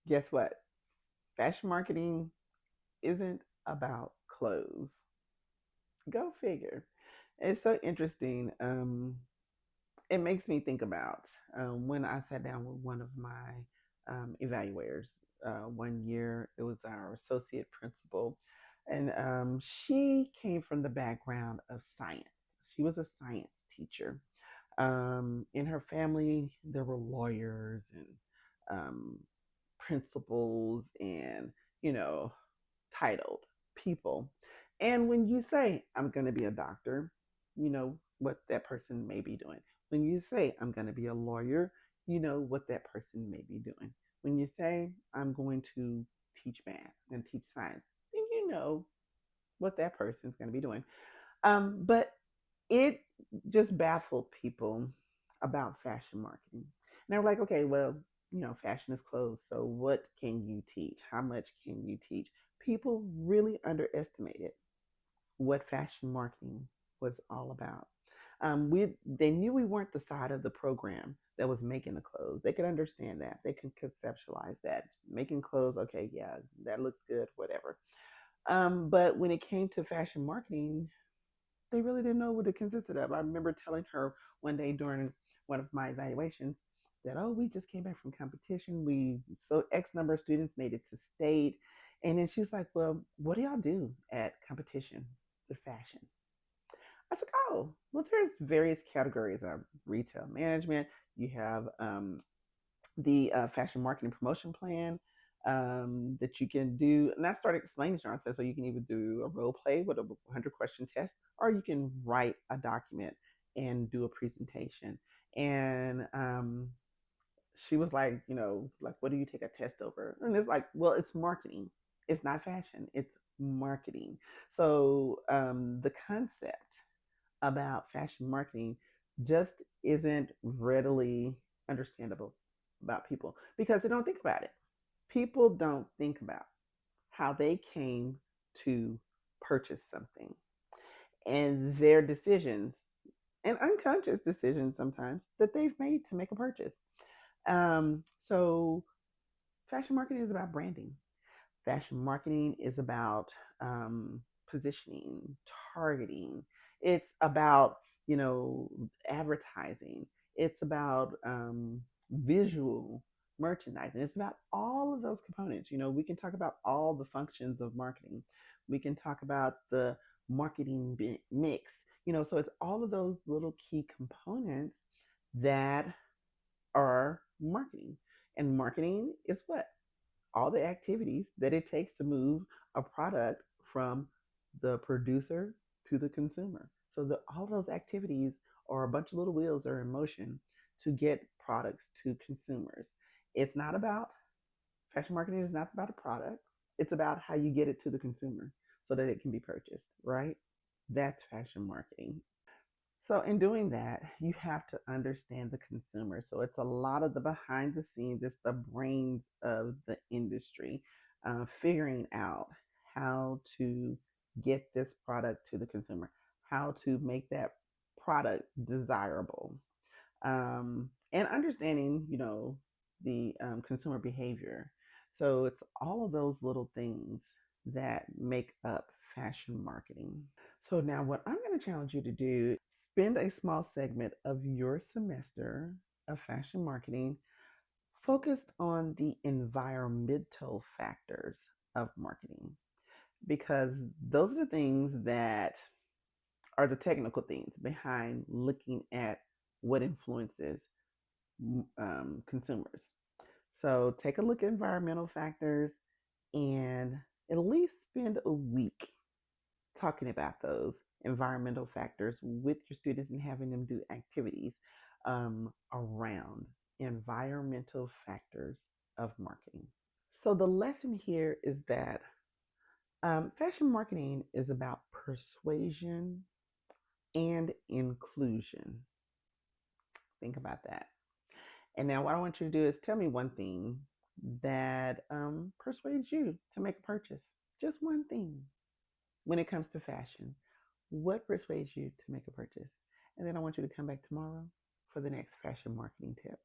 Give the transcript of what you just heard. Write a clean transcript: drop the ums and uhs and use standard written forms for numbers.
Guess what? Fashion marketing isn't about clothes. Go figure. It's so interesting. It makes me think about when I sat down with one of my evaluators. One year, it was our associate principal, and she came from the background of science. She was a science teacher. In her family, there were lawyers and um, principals and, you know, titled people. And when you say, I'm going to be a doctor, you know what that person may be doing. When you say, I'm going to be a lawyer, you know what that person may be doing. When you say, I'm going to teach math and teach science, then you know what that person's going to be doing. But it just baffled people about fashion marketing. And they were like, okay, well, fashion is clothes. So what can you teach? How much can you teach? People really underestimated what fashion marketing was all about. They knew we weren't the side of the program that was making the clothes. They could understand that. They could conceptualize that. Making clothes, okay, yeah, that looks good, whatever. But when it came to fashion marketing, they really didn't know what it consisted of. I remember telling her one day during one of my evaluations that, oh, we just came back from competition. So X number of students made it to state. And then she's like, well, what do y'all do at competition with fashion? I said, oh, well, there's various categories of retail management. You have the fashion marketing promotion plan that you can do. And I started explaining to her. I said, so you can either do a role play with a 100-question test, or you can write a document and do a presentation. And she was like, like, what do you take a test over? And it's like, well, it's marketing. It's not fashion. It's marketing. So the concept about fashion marketing just isn't readily understandable about people because they don't think about it. People don't think about how they came to purchase something and their decisions and unconscious decisions sometimes that they've made to make a purchase. So, fashion marketing is about branding. Fashion marketing is about positioning, targeting. It's about, advertising. It's about visual merchandising. It's about all of those components. We can talk about all the functions of marketing. We can talk about the marketing mix. So it's all of those little key components that are marketing. And marketing is what? All the activities that it takes to move a product from the producer to the consumer. So all those activities are a bunch of little wheels that are in motion to get products to consumers. It's not about fashion marketing is not about a product. It's about how you get it to the consumer so that it can be purchased, right? That's fashion marketing. So, in doing that, you have to understand the consumer. So, it's a lot of the behind the scenes, it's the brains of the industry, figuring out how to get this product to the consumer, how to make that product desirable, and understanding, the consumer behavior. So, it's all of those little things that make up fashion marketing. So now what I'm going to challenge you to do, spend a small segment of your semester of fashion marketing focused on the environmental factors of marketing because those are the things that are the technical things behind looking at what influences consumers. So take a look at environmental factors and at least spend a week talking about those environmental factors with your students and having them do activities around environmental factors of marketing. So, the lesson here is that fashion marketing is about persuasion and inclusion. Think about that. And now, what I want you to do is tell me one thing that persuades you to make a purchase. Just one thing when it comes to fashion. What persuades you to make a purchase? And then I want you to come back tomorrow for the next fashion marketing tip.